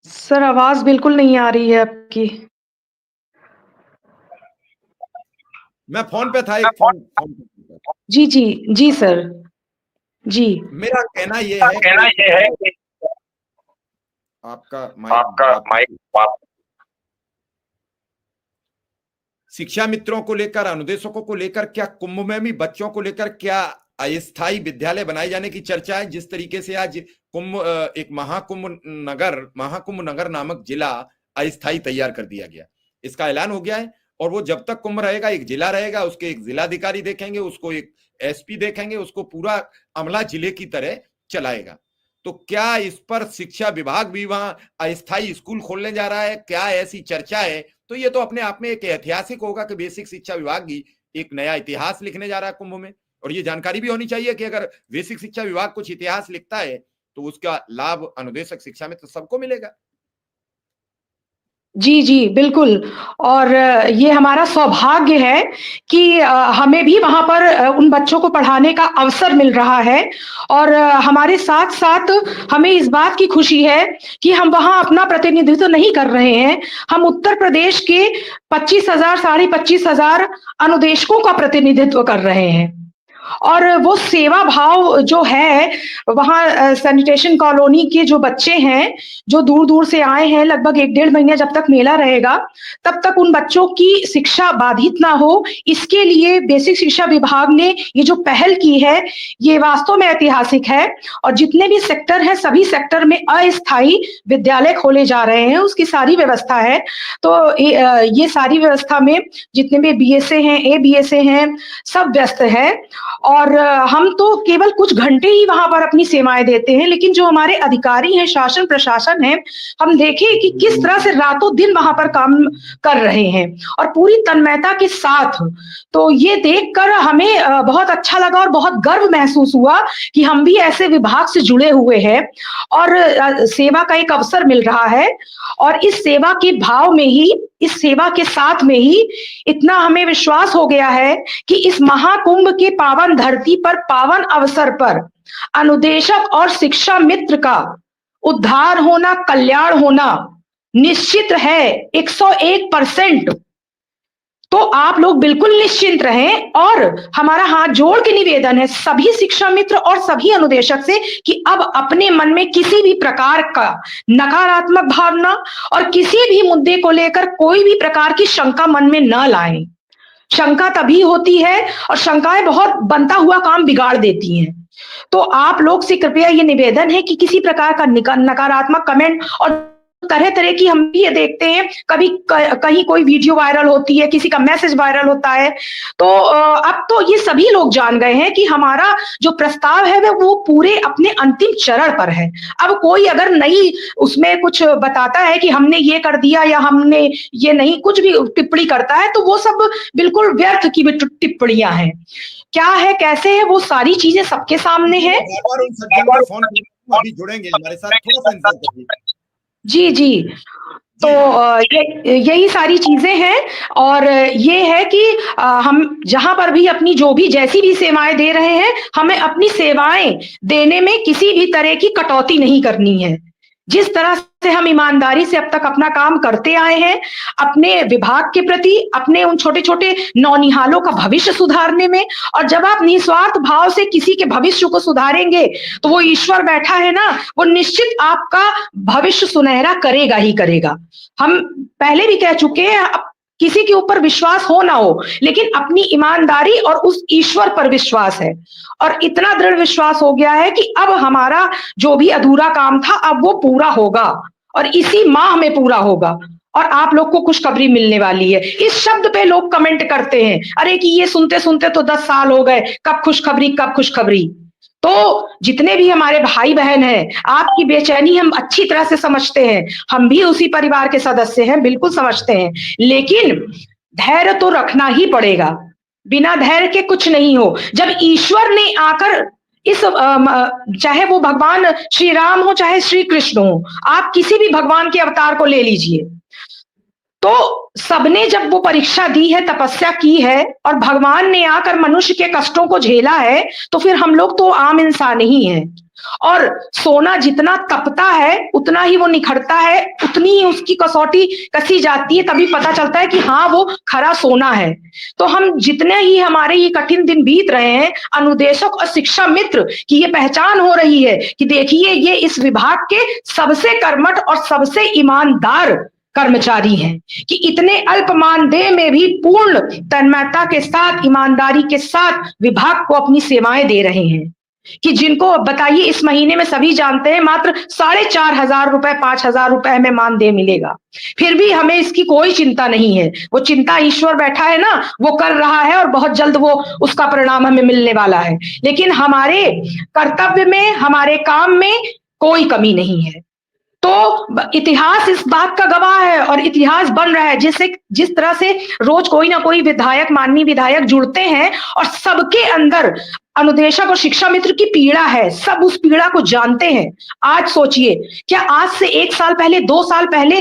Sir आवाज़ बिल्कुल नहीं आ रही है आपकी। मैं फ़ोन पे था, एक फ़ोन फ़ोन पे था। जी, जी। जी, सर। जी। मेरा कहना ये है कहना कि ये है कि आपका माइक आपका ड्रॉप माइक शिक्षा मित्रों को लेकर, अनुदेशकों को लेकर, क्या कुंभ में भी बच्चों को लेकर क्या अस्थायी विद्यालय बनाए जाने की चर्चा है? जिस तरीके से आज एक महाकुंभ नगर नामक जिला अस्थायी तैयार कर दिया गया, इसका ऐलान हो गया है। और वो जब तक कुंभ रहेगा, एक जिला रहेगा, उसके एक जिलाधिकारी देखेंगे, उसको एक एसपी देखेंगे, उसको पूरा अमला जिले की तरह चलाएगा। तो क्या इस पर शिक्षा विभाग भी वहां अस्थायी स्कूल खोलने जा रहा है? क्या ऐसी चर्चा है? तो ये तो अपने आप में एक ऐतिहासिक होगा कि बेसिक शिक्षा विभाग भी एक नया इतिहास लिखने जा रहा है कुंभ में। और ये जानकारी भी होनी चाहिए कि अगर बेसिक शिक्षा विभाग कुछ इतिहास लिखता है तो उसका लाभ अनुदेशक शिक्षा में तो सबको मिलेगा। जी, जी, बिल्कुल। और ये हमारा सौभाग्य है कि हमें भी वहाँ पर उन बच्चों को पढ़ाने का अवसर मिल रहा है और हमारे साथ-साथ हमें इस बात की खुशी है कि हम वहाँ अपना प्रतिनिधित्व नहीं कर रहे हैं। हम उत्तर प्रदेश के 25,000 साढ़े 25,000 अनुदेशकों का प्रतिनिधित्व कर रहे हैं। और वो सेवा भाव जो है, वहाँ सैनिटेशन कॉलोनी के जो बच्चे हैं, जो दूर-दूर से आए हैं, लगभग 1 डेढ़ महीने जब तक मेला रहेगा, तब तक उन बच्चों की शिक्षा बाधित ना हो, इसके लिए बेसिक शिक्षा विभाग ने ये जो पहल की है, ये वास्तव में ऐतिहासिक है। और जितने भी सेक्टर हैं, सभी सेक्टर में अस्थायी विद्यालय खोले जा रहे हैं, उसकी सारी व्यवस्था है। तो ये सारी व्यवस्था में जितने भी बीएसए हैं, एबीएसए हैं, सब व्यस्त हैं। और हम तो केवल कुछ घंटे ही वहाँ पर अपनी सेवाएँ देते हैं, लेकिन जो हमारे अधिकारी हैं, शासन प्रशासन है, हम देखें कि किस तरह से रातों-दिन वहाँ पर काम कर रहे हैं और पूरी तन्मयता के साथ। तो ये देखकर हमें बहुत अच्छा लगा और बहुत गर्व महसूस हुआ कि हम भी ऐसे विभाग से जुड़े हुए हैं और सेवा का एक अवसर मिल रहा है और इस सेवा के भाव में ही, इस सेवा के साथ में ही इतना हमें विश्वास हो गया है कि इस महाकुंभ के पावन धरती पर, पावन अवसर पर अनुदेशक और शिक्षा मित्र का उद्धार होना, कल्याण होना निश्चित है 101%। तो आप लोग बिल्कुल निश्चिंत रहें और हमारा हाथ जोड़ के निवेदन है सभी शिक्षा मित्र और सभी अनुदेशक से कि अब अपने मन में किसी भी प्रकार का नकारात्मक भावना और किसी भी मुद्दे को लेकर कोई भी प्रकार की शंका मन में न लाएं। शंका तभी होती है और शंकाएँ बहुत बनता हुआ काम बिगाड़ देती हैं। तो आप लोग से कृपया ये निवेदन है कि किसी प्रकार का नकारात्मक कमेंट और तरह-तरह की हम भी ये देखते हैं, कभी कहीं कोई वीडियो वायरल होती है, किसी का मैसेज वायरल होता है। तो अब तो ये सभी लोग जान गए हैं कि हमारा जो प्रस्ताव है वो पूरे अपने अंतिम चरण पर है। अब कोई अगर नई उसमें कुछ बताता है कि हमने ये कर दिया या हमने ये नहीं, कुछ भी टिप्पणी करता है तो वो सब बिल्कुल व्यर्थ की टिप्पणियाँ हैं। क्या है, कैसे है, वो सारी चीज़ें सबके सामने हैं। बार-बार उन सज्जन को फ़ोन अभी जुड़ेंगे हमारे साथ, थोड़ा-सा इंतज़ार करिए। जी, जी। तो जी। यही सारी चीज़ें हैं और ये है कि हम जहाँ पर भी अपनी जो भी जैसी भी सेवाएँ दे रहे हैं, हमें अपनी सेवाएँ देने में किसी भी तरह की कटौती नहीं करनी है। जिस तरह से हम ईमानदारी से अब तक अपना काम करते आए हैं, अपने विभाग के प्रति, अपने उन छोटे-छोटे नौनिहालों का भविष्य सुधारने में और जब आप निस्वार्थ भाव से किसी के भविष्य को सुधारेंगे, तो वो ईश्वर बैठा है ना, वो निश्चित आपका भविष्य सुनहरा करेगा ही करेगा। हम पहले भी कह चुके हैं किसी के ऊपर विश्वास हो ना हो, लेकिन अपनी ईमानदारी और उस ईश्वर पर विश्वास है और इतना दृढ़ विश्वास हो गया है कि अब हमारा जो भी अधूरा काम था, अब वो पूरा होगा और इसी माह में पूरा होगा और आप लोग को खुशखबरी मिलने वाली है। इस शब्द पे लोग कमेंट करते हैं, अरे कि ये सुनते-सुनते तो 10 साल हो गए, कब खुशखबरी, कब खुशखबरी? तो जितने भी हमारे भाई-बहन हैं, आपकी बेचैनी हम अच्छी तरह से समझते हैं। हम भी उसी परिवार के सदस्य हैं, बिल्कुल समझते हैं। लेकिन धैर्य तो रखना ही पड़ेगा। बिना धैर्य के कुछ नहीं हो। जब ईश्वर ने आकर इस चाहे वो भगवान श्री राम हो, चाहे श्री कृष्ण हो, आप किसी भी भगवान के अवतार को ले लीजिए। तो सबने जब वो परीक्षा दी है, तपस्या की है और भगवान ने आकर मनुष्य के कष्टों को झेला है, तो फिर हम लोग तो आम इंसान ही हैं। और सोना जितना तपता है, उतना ही वो निखरता है, उतनी ही उसकी कसौटी कसी जाती है, तभी पता चलता है कि हाँ, वो खरा सोना है। तो हम जितने ही हमारे ये कठिन दिन बीत रहे हैं, अनुदेशक और शिक्षा मित्र की ये पहचान हो रही है कि देखिए, ये इस विभाग के सबसे कर्मठ और सबसे ईमानदार कर्मचारी हैं कि इतने अल्प मानदेय में भी पूर्ण तन्मयता के साथ, ईमानदारी के साथ विभाग को अपनी सेवाएं दे रहे हैं। कि जिनको बताइए, इस महीने में सभी जानते हैं मात्र 4,500 रुपए, 5,000 रुपए हमें मानदेय मिलेगा, फिर भी हमें इसकी कोई चिंता नहीं है। वो चिंता ईश्वर बैठा है ना, वो कर रहा है और बहुत जल्द वो उसका परिणाम हमें मिलने वाला है। लेकिन हमारे कर्तव्य में, हमारे काम में कोई कमी नहीं है। तो इतिहास इस बात का गवाह है और इतिहास बन रहा है। जिस तरह से रोज कोई ना कोई विधायक, माननीय विधायक जुड़ते हैं और सबके अंदर अनुदेशक और शिक्षा मित्र की पीड़ा है, सब उस पीड़ा को जानते हैं। आज सोचिए, क्या आज से 1 साल पहले, 2 साल पहले